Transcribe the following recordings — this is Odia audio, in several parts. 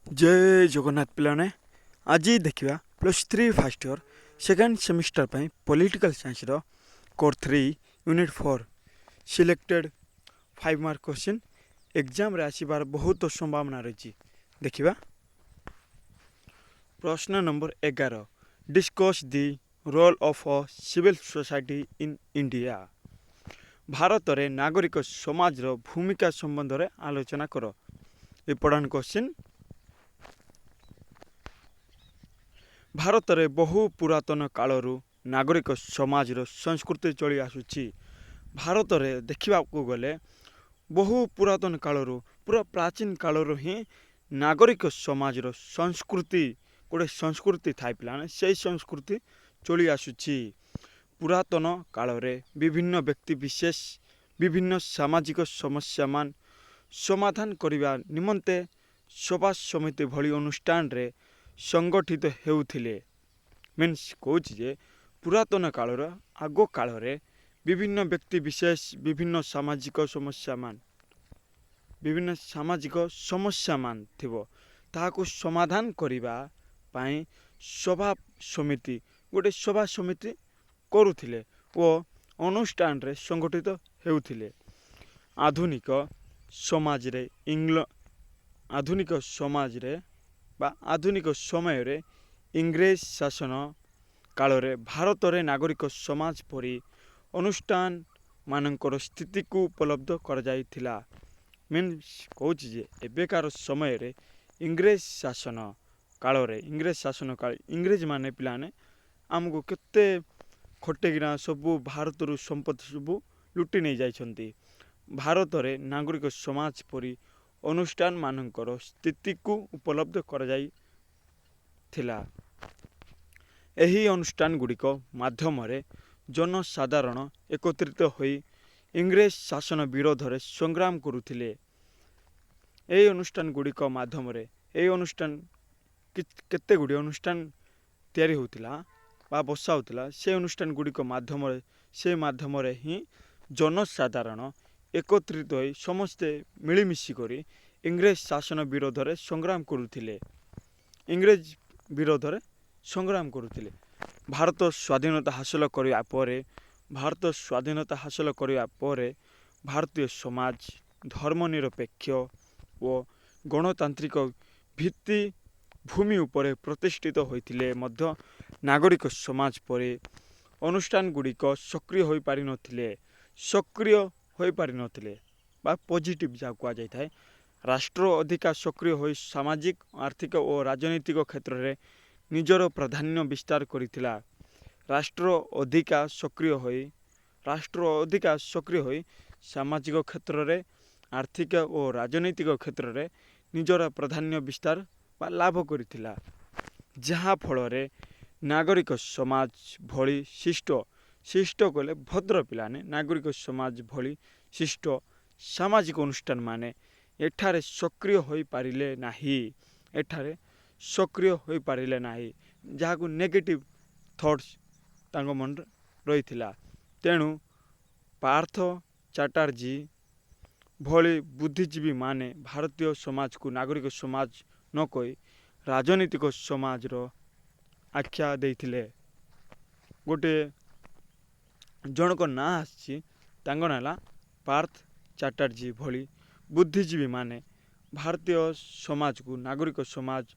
जय जगन्नाथ पिलाने आज देखा +3 फर्स्ट इयर सेकेंड सेमिस्टर पर political science core 3 unit 4 selected 5 mark question exam रे आसीबार बहुत संभावना रही। देखा प्रश्न नंबर 11 discuss the role of a civil society in India. Bharat रे नागरिक समाज रो भूमिका संबंध रे आलोचना करो। इम्पोर्टेंट क्वेश्चन भारत में बहु पुरातन कालरू नागरिक समाज संस्कृति चली आसुची। भारत में देखा गले बहु पुरातन कालरू पूरा प्राचीन कालरू ही नागरिक समाज संस्कृति गोटे संस्कृति थाई पिलाने से संस्कृति चली आसुची। पुरातन काल रे विभिन्न व्यक्ति विशेष विभिन्न सामाजिक समस्या मान समाधान करने निमंते सभा समिति भली अनुष्ठान रे संगठित हेउथिले। मीन्स कौच जे पुरातन कालर आग काल रे विभिन्न व्यक्ति विशेष विभिन्न सामाजिक समस्या मान थिबो ताहाको समाधान करिबा पाई सभा समिति गोटे सभा समिति करुथिले ओ अनुष्ठान रे संगठित हेउथिले। आधुनिक समाज रे आधुनिक समय रे इंग्रेज शासन काल रे भारत रे नागरिक समाज परी अनुष्ठान मानकर स्थिति को उपलब्ध कर जाइथिला। मीन्स कौच जे एबेकार समय रे इंग्रेज शासन काल इंग्रेज माने पिलाने आमको केते खटेगिना सबू भारत रु संपत्ति सबू लुटि नहीं जाइछंती। भारत रे नागरिक समाज परी अनुष्ठान मानकर स्थिति को उपलब्ध कर जाई थिला। एही अनुष्ठान गुड़िक माध्यम रे जनसाधारण एकत्रित होई इंग्रेज शासन विरोध रे संग्राम करुथिले। एही अनुष्ठान गुड़िक माध्यम रे एही अनुष्ठान केते गुडी अनुष्ठान तैयारी होतिला बा बसा होतिला। से अनुष्ठान गुड़िक माध्यम रे ही जनसाधारण एकत्रित होई समस्ते मिलीमिशी करी इंग्रेज शासन विरोध रे संग्राम करुथिले। इंग्रेज विरोध रे संग्राम करुथिले। भारत स्वाधीनता हासिल करिया परे भारतीय समाज धर्मनिरपेक्ष और गणतांत्रिक भित्ति भूमि उपरे प्रतिष्ठित होइथिले मध्य नागरिक समाज परे अनुष्ठान गुड़िक सक्रिय होई पारि नथिले बा पॉजिटिव जा कुआ जाय थाए। राष्ट्र अधिका सक्रिय होई सामाजिक आर्थिक और राजनीतिक क्षेत्र में निजर प्राधान्य विस्तार करिथिला। राष्ट्र अधिका सक्रिय होई सामाजिक क्षेत्र में आर्थिक और राजनीतिक क्षेत्र में निजर प्राधान्य विस्तार बा लाभ करिथिला। जहाँ फल रे नागरिक समाज भली शिष्ट कले भद्र पिलाने नागरिक समाज भली शिष्ट सामाजिक अनुष्ठान माने एठारे सक्रिय होई पारिले नाही जहाँ को नेगेटिव थॉट्स तांको मन रही थिला। तेणु पार्थ चैटर्जी भली बुद्धिजीवी माने भारतीय समाज को नागरिक समाज न कही राजनीतिक समाज रो आख्या देइथिले। गोटे जनक ना आसी तांको नाला पार्थ चैटर्जी भली बुद्धिजीवी माने भारतीय समाज को नागरिक समाज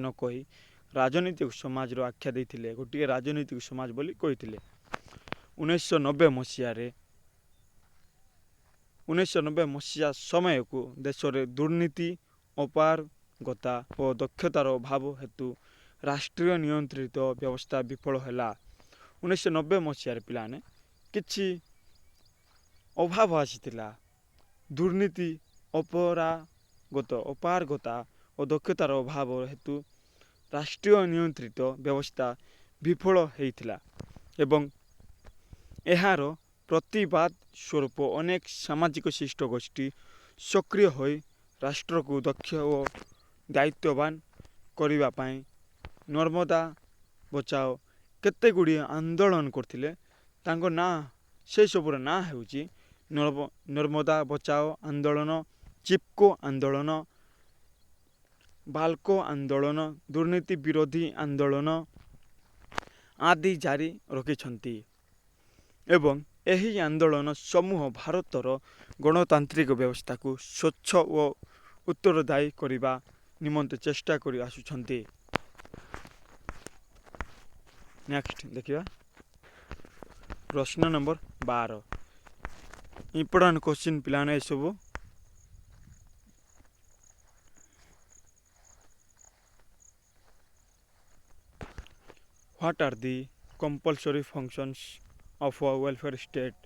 न कही राजनीतिक समाज रो आख्या देइथिले। गोटे राजनीतिक समाज बोली कहिथिले। 1990 मसीहा समय को देश रे दुर्नीति अपारगता और दक्षतार अभाव हेतु राष्ट्रीय नियंत्रित व्यवस्था विफल हैला। 1990 मसीह पिलाने किछि अभाव आसीथिला। दुर्नीति अपारगता और दक्षतार अभाव हेतु राष्ट्रीय नियंत्रित व्यवस्था विफल होइथिला एवं एहार प्रतिवाद स्वरूप अनेक सामाजिक शिष्ट गोष्ठी सक्रिय होई राष्ट्र को दक्ष और दायित्ववान करिबा पाई नर्मदा बचाओ केते गुडी आंदोलन करथिले। तांको ना से सबुर ना हेउची नर्मदा बचाओ आंदोलन, चिपको आंदोलन, ବାଲ୍କୋ ଆନ୍ଦୋଳନ, ଦୁର୍ନୀତି ବିରୋଧୀ ଆନ୍ଦୋଳନ ଆଦି ଜାରି ରଖିଛନ୍ତି ଏବଂ ଏହି ଆନ୍ଦୋଳନ ସମୂହ ଭାରତର ଗଣତାନ୍ତ୍ରିକ ବ୍ୟବସ୍ଥାକୁ ସ୍ୱଚ୍ଛ ଓ ଉତ୍ତରଦାୟୀ କରିବା ନିମନ୍ତେ ଚେଷ୍ଟା କରି ଆସୁଛନ୍ତି। ନେକ୍ସଟ ଦେଖିବା ପ୍ରଶ୍ନ ନମ୍ବର 12 ଇମ୍ପୋର୍ଟାଣ୍ଟ କ୍ୱେଶ୍ଚିନ୍ ପିଲାମାନେ ଏସବୁ। What are the compulsory functions of a welfare state?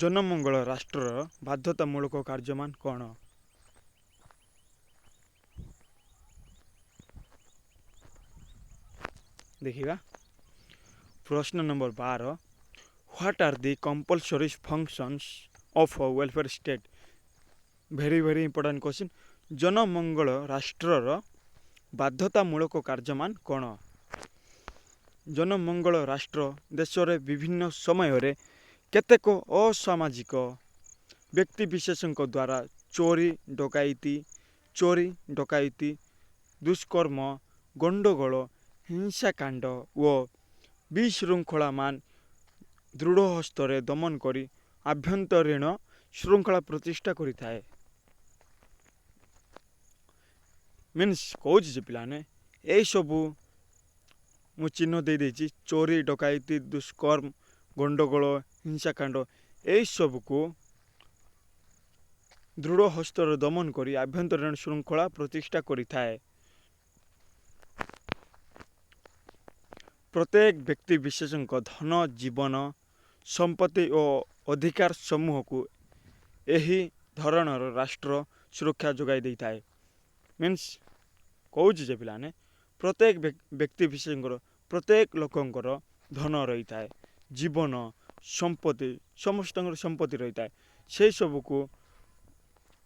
ଜନମଙ୍ଗଳ ରାଷ୍ଟ୍ରର ବାଧ୍ୟତାମୂଳକ କାର୍ଯ୍ୟମାନ କ'ଣ? ଦେଖିବା ପ୍ରଶ୍ନ number 12 What are the compulsory functions of a welfare state? very important question. ଜନମଙ୍ଗଳ ରାଷ୍ଟ୍ରର ବାଧ୍ୟତାମୂଳକ କାର୍ଯ୍ୟମାନ କ'ଣ? ଜନମଙ୍ଗଳ ରାଷ୍ଟ୍ର ଦେଶରେ ବିଭିନ୍ନ ସମୟରେ କେତେକ ଅସାମାଜିକ ବ୍ୟକ୍ତିବିଶେଷଙ୍କ ଦ୍ୱାରା ଚୋରି ଡକାୟତି, ଦୁଷ୍କର୍ମ, ଗଣ୍ଡଗୋଳ, ହିଂସାକାଣ୍ଡ ଓ ବିଶୃଙ୍ଖଳାମାନ ଦୃଢ଼ ହସ୍ତରେ ଦମନ କରି ଆଭ୍ୟନ୍ତରୀଣ ଶୃଙ୍ଖଳା ପ୍ରତିଷ୍ଠା କରିଥାଏ। ମିନ୍ସ କହୁଛି ଯେ ପିଲାମାନେ ଏଇସବୁ ମୁଁ ଚିହ୍ନ ଦେଇଦେଇଛି। ଚୋରି ଡକାୟତି, ଦୁଷ୍କର୍ମ, ଗଣ୍ଡଗୋଳ, ହିଂସାକାଣ୍ଡ ଏଇସବୁକୁ ଦୃଢ଼ ହସ୍ତରେ ଦମନ କରି ଆଭ୍ୟନ୍ତରୀଣ ଶୃଙ୍ଖଳା ପ୍ରତିଷ୍ଠା କରିଥାଏ। ପ୍ରତ୍ୟେକ ବ୍ୟକ୍ତି ବିଶେଷଙ୍କ ଧନ, ଜୀବନ, ସମ୍ପତ୍ତି ଓ ଅଧିକାର ସମୂହକୁ ଏହି ଧରଣର ରାଷ୍ଟ୍ର ସୁରକ୍ଷା ଯୋଗାଇ ଦେଇଥାଏ। ମିନ୍ସ କହୁଛି ଯେ ପିଲାମାନେ ପ୍ରତ୍ୟେକ ବ୍ୟକ୍ତି ବିଶେଷଙ୍କର ପ୍ରତ୍ୟେକ ଲୋକଙ୍କର ଧନ ରହିଥାଏ, ଜୀବନ, ସମ୍ପତ୍ତି, ସମସ୍ତଙ୍କର ସମ୍ପତ୍ତି ରହିଥାଏ। ସେହି ସବୁକୁ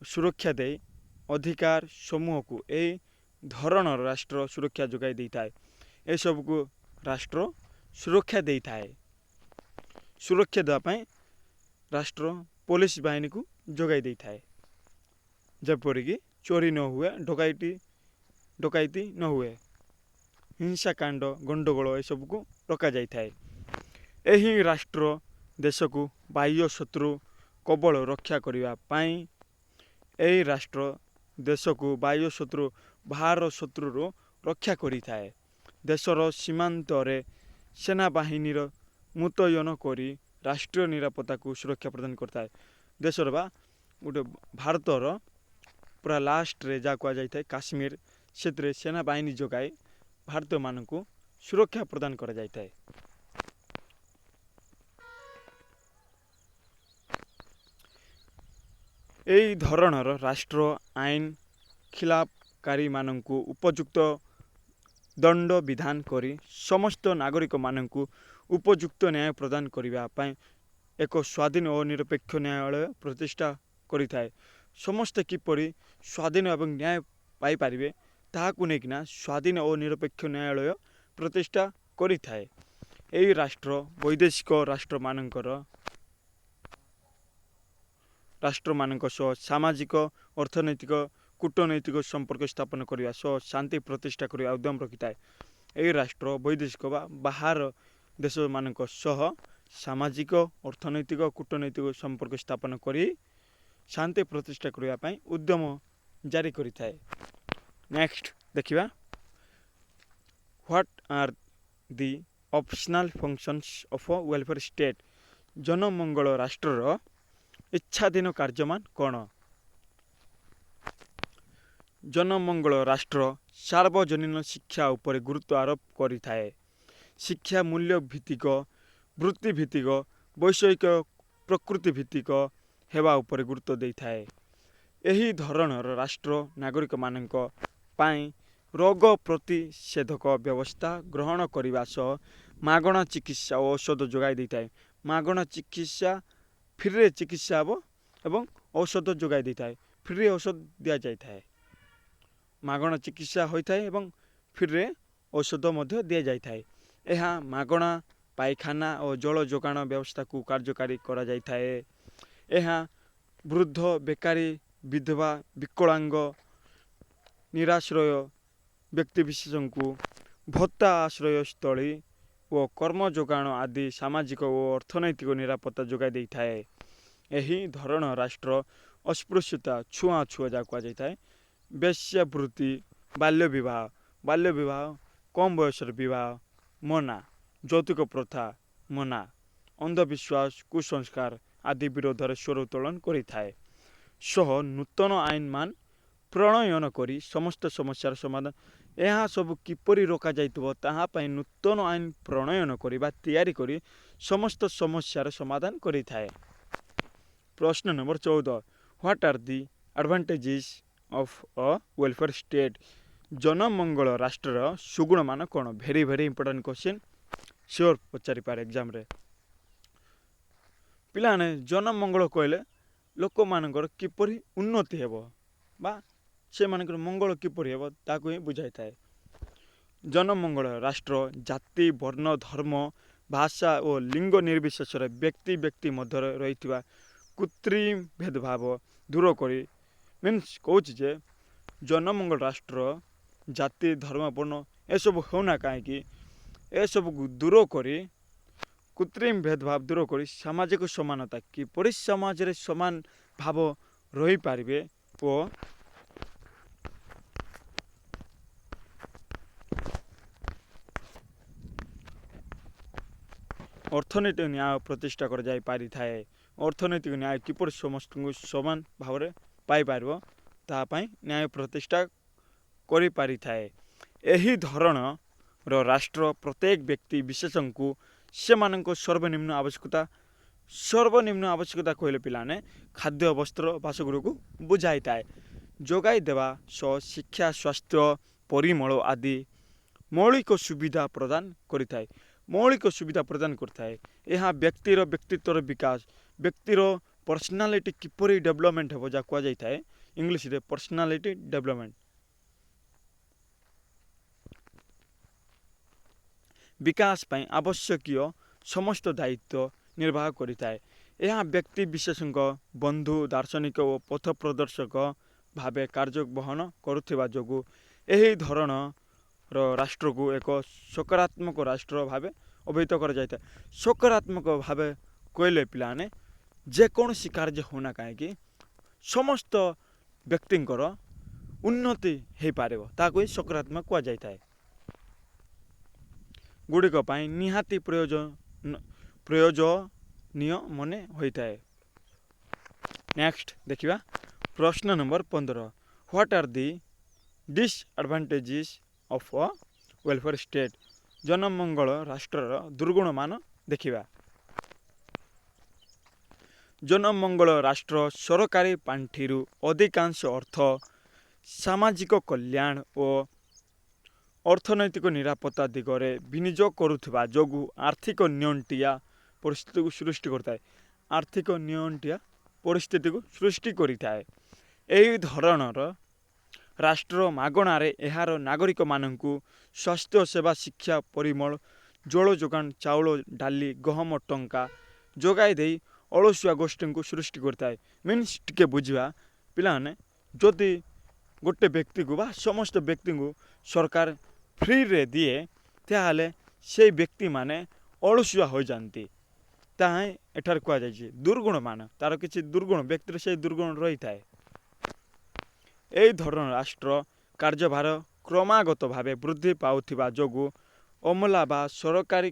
ସୁରକ୍ଷା ଦେଇ ଅଧିକାର ସମୂହକୁ ଏହି ଧରଣର ରାଷ୍ଟ୍ର ସୁରକ୍ଷା ଯୋଗାଇ ଦେଇଥାଏ। ଏସବୁକୁ ରାଷ୍ଟ୍ର ସୁରକ୍ଷା ଦେଇଥାଏ। ସୁରକ୍ଷା ଦେବା ପାଇଁ ରାଷ୍ଟ୍ର ପୋଲିସ ବାହିନୀକୁ ଯୋଗାଇ ଦେଇଥାଏ, ଯେପରିକି ଚୋରି ନ ହୁଏ, ଡକାୟତି ନ ହୁଏ, ହିଂସାକାଣ୍ଡ, ଗଣ୍ଡଗୋଳ ଏସବୁକୁ ରଖାଯାଇଥାଏ। ଏହି ରାଷ୍ଟ୍ର ଦେଶକୁ ବାହ୍ୟ ଶତ୍ରୁ କବଳ ରକ୍ଷା କରିବା ପାଇଁ ଏହି ରାଷ୍ଟ୍ର ଦେଶକୁ ବାହ୍ୟ ଶତ୍ରୁ ବାହାର ଶତ୍ରୁରୁ ରକ୍ଷା କରିଥାଏ। ଦେଶର ସୀମାନ୍ତରେ ସେନାବାହିନୀର ମୁତୟନ କରି ରାଷ୍ଟ୍ରୀୟ ନିରାପତ୍ତାକୁ ସୁରକ୍ଷା ପ୍ରଦାନ କରିଥାଏ। ଦେଶର ବା ଗୋଟେ ଭାରତର ପୁରା ଲାଷ୍ଟରେ ଯାହା କୁହାଯାଇଥାଏ କାଶ୍ମୀର, ସେଥିରେ ସେନାବାହିନୀ ଯୋଗାଇ ଭାରତୀୟମାନଙ୍କୁ ସୁରକ୍ଷା ପ୍ରଦାନ କରାଯାଇଥାଏ। ଏହି ଧରଣର ରାଷ୍ଟ୍ର ଆଇନ ଖିଲାପକାରୀମାନଙ୍କୁ ଉପଯୁକ୍ତ ଦଣ୍ଡ ବିଧାନ କରି ସମସ୍ତ ନାଗରିକମାନଙ୍କୁ ଉପଯୁକ୍ତ ନ୍ୟାୟ ପ୍ରଦାନ କରିବା ପାଇଁ ଏକ ସ୍ୱାଧୀନ ଓ ନିରପେକ୍ଷ ନ୍ୟାୟାଳୟ ପ୍ରତିଷ୍ଠା କରିଥାଏ। ସମସ୍ତେ କିପରି ସ୍ୱାଧୀନ ଏବଂ ନ୍ୟାୟ ପାଇପାରିବେ ତାହାକୁ ନେଇକିନା ସ୍ୱାଧୀନ ଓ ନିରପେକ୍ଷ ନ୍ୟାୟାଳୟ ପ୍ରତିଷ୍ଠା କରିଥାଏ। ଏହି ରାଷ୍ଟ୍ର ବୈଦେଶିକ ରାଷ୍ଟ୍ରମାନଙ୍କ ସହ ସାମାଜିକ, ଅର୍ଥନୈତିକ, କୂଟନୈତିକ ସମ୍ପର୍କ ସ୍ଥାପନ କରିବା ସହ ଶାନ୍ତି ପ୍ରତିଷ୍ଠା କରିବା ଉଦ୍ୟମ ରଖିଥାଏ। ଏହି ରାଷ୍ଟ୍ର ବୈଦେଶିକ ବା ବାହାର ଦେଶମାନଙ୍କ ସହ ସାମାଜିକ, ଅର୍ଥନୈତିକ, କୂଟନୈତିକ ସମ୍ପର୍କ ସ୍ଥାପନ କରି ଶାନ୍ତି ପ୍ରତିଷ୍ଠା କରିବା ପାଇଁ ଉଦ୍ୟମ ଜାରି କରିଥାଏ। ନେକ୍ସଟ ଦେଖିବା what are the optional functions of a welfare state? ଜନମଙ୍ଗଳ ରାଷ୍ଟ୍ରର ଇଚ୍ଛାଧୀନ କାର୍ଯ୍ୟମାନ କ'ଣ? ଜନମଙ୍ଗଳ ରାଷ୍ଟ୍ର ସାର୍ବଜନୀନ ଶିକ୍ଷା ଉପରେ ଗୁରୁତ୍ୱ ଆରୋପ କରିଥାଏ। ଶିକ୍ଷା ମୂଲ୍ୟ ଭିତ୍ତିକ, ବୃତ୍ତି ଭିତ୍ତିକ, ବୈଷୟିକ, ପ୍ରକୃତି ଭିତ୍ତିକ ହେବା ଉପରେ ଗୁରୁତ୍ୱ ଦେଇଥାଏ। ଏହି ଧରଣର ରାଷ୍ଟ୍ର ନାଗରିକମାନଙ୍କ ପାଇଁ ରୋଗ ପ୍ରତିଷେଧକ ବ୍ୟବସ୍ଥା ଗ୍ରହଣ କରିବା ସହ ମାଗଣା ଚିକିତ୍ସା ଓ ଔଷଧ ଯୋଗାଇ ଦେଇଥାଏ। ମାଗଣା ଚିକିତ୍ସା, ଫ୍ରିରେ ଚିକିତ୍ସା ହେବ ଏବଂ ଔଷଧ ଯୋଗାଇ ଦେଇଥାଏ। ଫ୍ରିରେ ଔଷଧ ଦିଆଯାଇଥାଏ, ମାଗଣା ଚିକିତ୍ସା ହୋଇଥାଏ ଏବଂ ଫ୍ରିରେ ଔଷଧ ମଧ୍ୟ ଦିଆଯାଇଥାଏ। ଏହା ମାଗଣା ପାଇଖାନା ଓ ଜଳ ଯୋଗାଣ ବ୍ୟବସ୍ଥାକୁ କାର୍ଯ୍ୟକାରୀ କରାଯାଇଥାଏ। ଏହା ବୃଦ୍ଧ, ବେକାରୀ, ବିଧବା, ବିକଳାଙ୍ଗ, ନିରାଶ୍ରୟ ବ୍ୟକ୍ତିବିଶେଷଙ୍କୁ ଭତ୍ତା, ଆଶ୍ରୟସ୍ଥଳୀ ଓ କର୍ମ ଯୋଗାଣ ଆଦି ସାମାଜିକ ଓ ଅର୍ଥନୈତିକ ନିରାପତ୍ତା ଯୋଗାଇ ଦେଇଥାଏ। ଏହି ଧରଣ ରାଷ୍ଟ୍ର ଅସ୍ପୃଶ୍ୟତା, ଛୁଆଁଛୁଆ ଯାହା କୁହାଯାଇଥାଏ, ବେଶ୍ୟାବୃତ୍ତି, ବାଲ୍ୟ ବିବାହ, କମ୍ ବୟସରେ ବିବାହ ମନା, ଯୌତୁକ ପ୍ରଥା ମନା, ଅନ୍ଧବିଶ୍ୱାସ, କୁସଂସ୍କାର ଆଦି ବିରୋଧରେ ସ୍ୱର ଉତ୍ତୋଳନ କରିଥାଏ। ସହ ନୂତନ ଆଇନମାନ ପ୍ରଣୟନ କରି ସମସ୍ତ ସମସ୍ୟାର ସମାଧାନ। ଏହା ସବୁ କିପରି ରୋକାଯାଇଥିବ ତାହା ପାଇଁ ନୂତନ ଆଇନ ପ୍ରଣୟନ କରି ବା ତିଆରି କରି ସମସ୍ତ ସମସ୍ୟାର ସମାଧାନ କରିଥାଏ। ପ୍ରଶ୍ନ number 14, what are the advantages of a welfare state? ଜନମଙ୍ଗଳ ରାଷ୍ଟ୍ରର ସୁଗୁଣମାନ କ'ଣ? ଭେରି ଇମ୍ପୋର୍ଟାଣ୍ଟ କ୍ୱେଶ୍ଚିନ୍, ସିଓର ପଚାରିପାରେ ଏକ୍ଜାମରେ। ପିଲାମାନେ ଜନମଙ୍ଗଳ କହିଲେ ଲୋକମାନଙ୍କର କିପରି ଉନ୍ନତି ହେବ ବା ସେମାନଙ୍କର ମଙ୍ଗଳ କିପରି ହେବ ତାକୁ ହିଁ ବୁଝାଇଥାଏ। ଜନମଙ୍ଗଳ ରାଷ୍ଟ୍ର ଜାତି, ବର୍ଣ୍ଣ, ଧର୍ମ, ଭାଷା ଓ ଲିଙ୍ଗ ନିର୍ବିଶେଷରେ ବ୍ୟକ୍ତି ମଧ୍ୟରେ ରହିଥିବା କୃତ୍ରିମ ଭେଦଭାବ ଦୂର କରି, ମିନ୍ସ କହୁଛି ଯେ ଜନମଙ୍ଗଳ ରାଷ୍ଟ୍ର ଜାତି, ଧର୍ମ, ବର୍ଣ୍ଣ ଏସବୁ ହେଉନା କାହିଁକି, ଏସବୁକୁ ଦୂର କରି, କୃତ୍ରିମ ଭେଦଭାବ ଦୂର କରି ସାମାଜିକ ସମାନତା, କିପରି ସମାଜରେ ସମାନ ଭାବ ରହିପାରିବେ ଓ ଅର୍ଥନୈତିକ ନ୍ୟାୟ ପ୍ରତିଷ୍ଠା କରାଯାଇପାରିଥାଏ। ଅର୍ଥନୈତିକ ନ୍ୟାୟ କିପରି ସମସ୍ତଙ୍କୁ ସମାନ ଭାବରେ ପାଇପାରିବ ତାହା ପାଇଁ ନ୍ୟାୟ ପ୍ରତିଷ୍ଠା କରିପାରିଥାଏ। ଏହି ଧରଣର ରାଷ୍ଟ୍ର ପ୍ରତ୍ୟେକ ବ୍ୟକ୍ତି ବିଶେଷଙ୍କୁ ସେମାନଙ୍କ ସର୍ବନିମ୍ନ ଆବଶ୍ୟକତା କହିଲେ ପିଲାମାନେ ଖାଦ୍ୟ, ବସ୍ତ୍ର, ବାସଗୃହକୁ ବୁଝାଇଥାଏ। ଯୋଗାଇ ଦେବା ସହ ଶିକ୍ଷା, ସ୍ୱାସ୍ଥ୍ୟ, ପରିମଳ ଆଦି ମୌଳିକ ସୁବିଧା ପ୍ରଦାନ କରିଥାଏ। ଏହା ବ୍ୟକ୍ତିର ବ୍ୟକ୍ତିତ୍ୱର ବିକାଶ, ବ୍ୟକ୍ତିର ପର୍ସନାଲିଟି କିପରି ଡେଭଲପମେଣ୍ଟ ହେବ ଯାହା କୁହାଯାଇଥାଏ ଇଂଲିଶରେ ପର୍ସନାଲିଟି ଡେଭଲପମେଣ୍ଟ, ବିକାଶ ପାଇଁ ଆବଶ୍ୟକୀୟ ସମସ୍ତ ଦାୟିତ୍ୱ ନିର୍ବାହ କରିଥାଏ। ଏହା ବ୍ୟକ୍ତି ବିଶେଷଙ୍କ ବନ୍ଧୁ, ଦାର୍ଶନିକ ଓ ପଥ ପ୍ରଦର୍ଶକ ଭାବେ କାର୍ଯ୍ୟ ବହନ କରୁଥିବା ଯୋଗୁଁ ଏହି ଧରଣର ରାଷ୍ଟ୍ରକୁ ଏକ ସକାରାତ୍ମକ ରାଷ୍ଟ୍ର ଭାବେ ଅଭିହିତ କରାଯାଇଥାଏ। ସକାରାତ୍ମକ ଭାବେ କହିଲେ ପିଲାମାନେ ଯେକୌଣସି କାର୍ଯ୍ୟ ହେଉନା କାହିଁକି ସମସ୍ତ ବ୍ୟକ୍ତିଙ୍କର ଉନ୍ନତି ହୋଇପାରିବ, ତାହାକୁ ହିଁ ସକାରାତ୍ମକ କୁହାଯାଇଥାଏ। ଗୁଡ଼ିକ ପାଇଁ ନିହାତି ପ୍ରୟୋଜନୀୟ ମନେ ହୋଇଥାଏ। ନେକ୍ସଟ ଦେଖିବା ପ୍ରଶ୍ନ number 15, what are the disadvantages of a welfare state? ଜନମଙ୍ଗଳ ରାଷ୍ଟ୍ରର ଦୁର୍ଗୁଣମାନ ଦେଖିବା। ଜନମଙ୍ଗଳ ରାଷ୍ଟ୍ର ସରକାରୀ ପାଣ୍ଠିରୁ ଅଧିକାଂଶ ଅର୍ଥ ସାମାଜିକ କଲ୍ୟାଣ ଓ ଅର୍ଥନୈତିକ ନିରାପତ୍ତା ଦିଗରେ ବିନିଯୋଗ କରୁଥିବା ଯୋଗୁଁ ଆର୍ଥିକ ନିଅଣ୍ଟିଆ ପରିସ୍ଥିତିକୁ ସୃଷ୍ଟି କରିଥାଏ। ଏହି ଧରଣର ରାଷ୍ଟ୍ର ମାଗଣାରେ ଏହାର ନାଗରିକମାନଙ୍କୁ ସ୍ୱାସ୍ଥ୍ୟ ସେବା, ଶିକ୍ଷା, ପରିମଳ, ଜଳ ଯୋଗାଣ, ଚାଉଳ, ଡାଲି, ଗହମ, ଟଙ୍କା ଯୋଗାଇ ଦେଇ ଅଳସୁଆ ଗୋଷ୍ଠୀଙ୍କୁ ସୃଷ୍ଟି କରିଥାଏ। ମିନ୍ସ ଟିକେ ବୁଝିବା ପିଲାମାନେ, ଯଦି ଗୋଟେ ବ୍ୟକ୍ତିକୁ ବା ସମସ୍ତ ବ୍ୟକ୍ତିଙ୍କୁ ସରକାର ଫ୍ରିରେ ଦିଏ ତାହେଲେ ସେଇ ବ୍ୟକ୍ତିମାନେ ଅଳସୁଆ ହୋଇଯାଆନ୍ତି। ତାହା ହିଁ ଏଠାରେ କୁହାଯାଇଛି ଦୁର୍ଗୁଣମାନ, ତାର କିଛି ଦୁର୍ଗୁଣ ବ୍ୟକ୍ତିର ସେଇ ଦୁର୍ଗୁଣ ରହିଥାଏ। ଏହି ଧରଣ ରାଷ୍ଟ୍ର କାର୍ଯ୍ୟଭାର କ୍ରମାଗତ ଭାବେ ବୃଦ୍ଧି ପାଉଥିବା ଯୋଗୁଁ ଅମଲା ବା ସରକାରୀ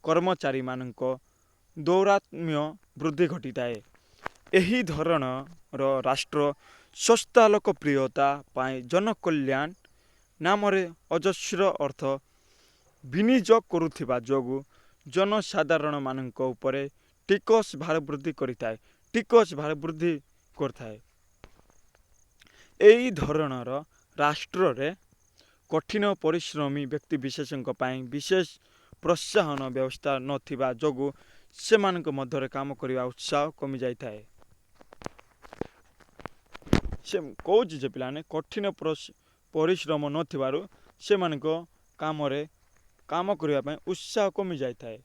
କର୍ମଚାରୀମାନଙ୍କ ଦୌରାତ୍ମ୍ୟ ବୃଦ୍ଧି ଘଟିଥାଏ। ଏହି ଧରଣର ରାଷ୍ଟ୍ର ଶସ୍ତା ଲୋକପ୍ରିୟତା ପାଇଁ ଜନକଲ୍ୟାଣ ନାମରେ ଅଜସ୍ର ଅର୍ଥ ବିନିଯୋଗ କରୁଥିବା ଯୋଗୁଁ ଜନସାଧାରଣମାନଙ୍କ ଉପରେ ଟିକସ ଭାର ବୃଦ୍ଧି କରିଥାଏ। ଏହି ଧରଣର ରାଷ୍ଟ୍ରରେ କଠିନ ପରିଶ୍ରମୀ ବ୍ୟକ୍ତିବିଶେଷଙ୍କ ପାଇଁ ବିଶେଷ ପ୍ରୋତ୍ସାହନ ବ୍ୟବସ୍ଥା ନଥିବା ଯୋଗୁଁ ସେମାନଙ୍କ ମଧ୍ୟରେ କାମ କରିବା ଉତ୍ସାହ କମିଯାଇଥାଏ। ସେ କହୁଛି ଯେ ପିଲାମାନେ କଠିନ ପରିଶ୍ରମ ନଥିବାରୁ ସେମାନଙ୍କ କାମ କରିବା ପାଇଁ ଉତ୍ସାହ କମିଯାଇଥାଏ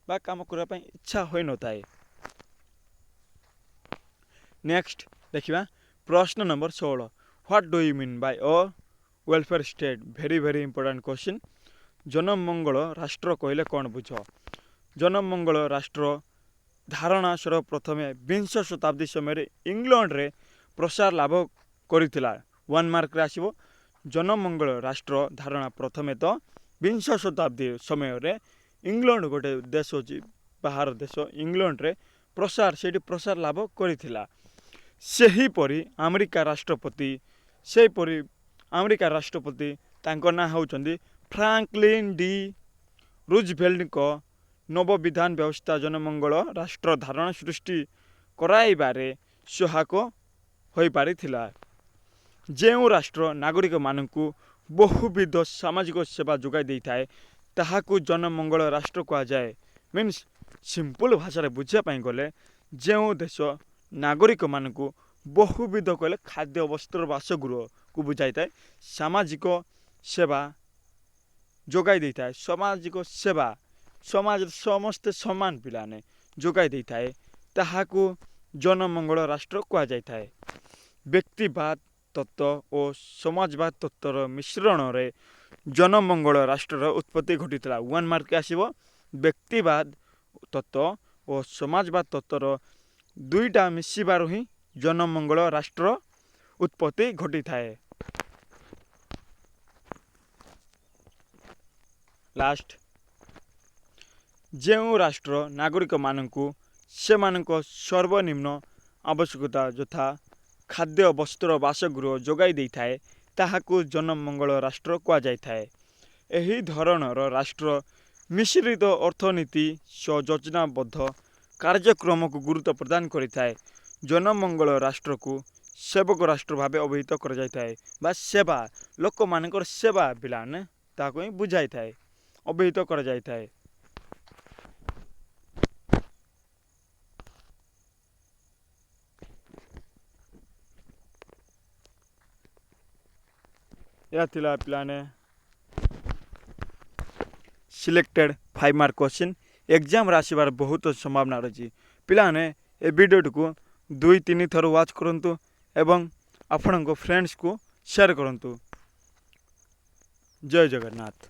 ବା କାମ କରିବା ପାଇଁ ଇଚ୍ଛା ହୋଇନଥାଏ। नेक्स्ट देखिबा प्रश्न number 16 what do you mean by a welfare state very very important question जनमंगल राष्ट्र कहले कौन बुझ जनमंगल राष्ट्र धारणा सर्वप्रथमे 20 शताब्दी समय इंग्लैंड रे प्रसार लाभ करिथिला 1 मार्क रे आसीबो जनमंगल राष्ट्र धारणा प्रथमे तो 20 शताब्दी समय रे इंग्लैंड गोटे देश होची बाहर देश इंग्लैंड रे प्रसार लाभ करिथिला सेही परी अमेरिका राष्ट्रपति तांको ना होचंदी फ्रैंकलिन डी रूजवेल्ट को नव विधान व्यवस्था जनमंगल राष्ट्र धारणा सृष्टि कराइबारे सहायक होई पारिथिला जेउ राष्ट्र नागरिक मानकु बहुविध सामाजिक सेवा जोगाई देई थाए ताहाकु जनमंगल राष्ट्र कहा जाए मीन्स सिंपल भाषा रे बुझिया पई गले जेउ देश नागरिक मानकु बहुविध कहले खाद्य वस्त्र बासगृह को बुझाई थाए सामाजिक सेवा जोगाई देई थाए सामाजिक सेवा समाज समस्त समान पिलाने जोगाई देई थाए ताहाकु जनमंगल राष्ट्र कहा जाई थाए व्यक्तिवाद तत्व और समाजवाद तत्वर मिश्रण रे जनमंगल राष्ट्र उत्पत्ति घटितला 1 मार्क आसीबो व्यक्तिवाद तत्व और समाजवाद तत्वर दुईटा मिसिबार ही जनमंगल राष्ट्र उत्पत्ति घटी थाए लास्ट जेउ राष्ट्र नागरिक मानकु सेमानक सर्वनिम्न आवश्यकता यथा खाद्य वस्त्र बासगृह जोगाई देई थाए ताहाकु जनमंगल राष्ट्र कहा जाई थाए एही धरणर राष्ट्र मिश्रित अर्थनीति योजनाबद्ध कार्यक्रम को गुरुत्व प्रदान करिथाए जनमंगल राष्ट्र को सेवक राष्ट्र भाव अभिहित कर जाई थाए बा सेवा लोक मानकर सेवा पिलाने ताको ही बुझाई थाए अभिहित कर जाई थाए या थिला पिलाने सिलेक्टेड 5 मार्क क्वेश्चन एग्जाम आसबार बहुत संभावना रही पिलाने ए वीडियो को 2-3 थर वाच करंतु एवं आपण फ्रेंड्स को शेयर करंतु जय जगन्नाथ।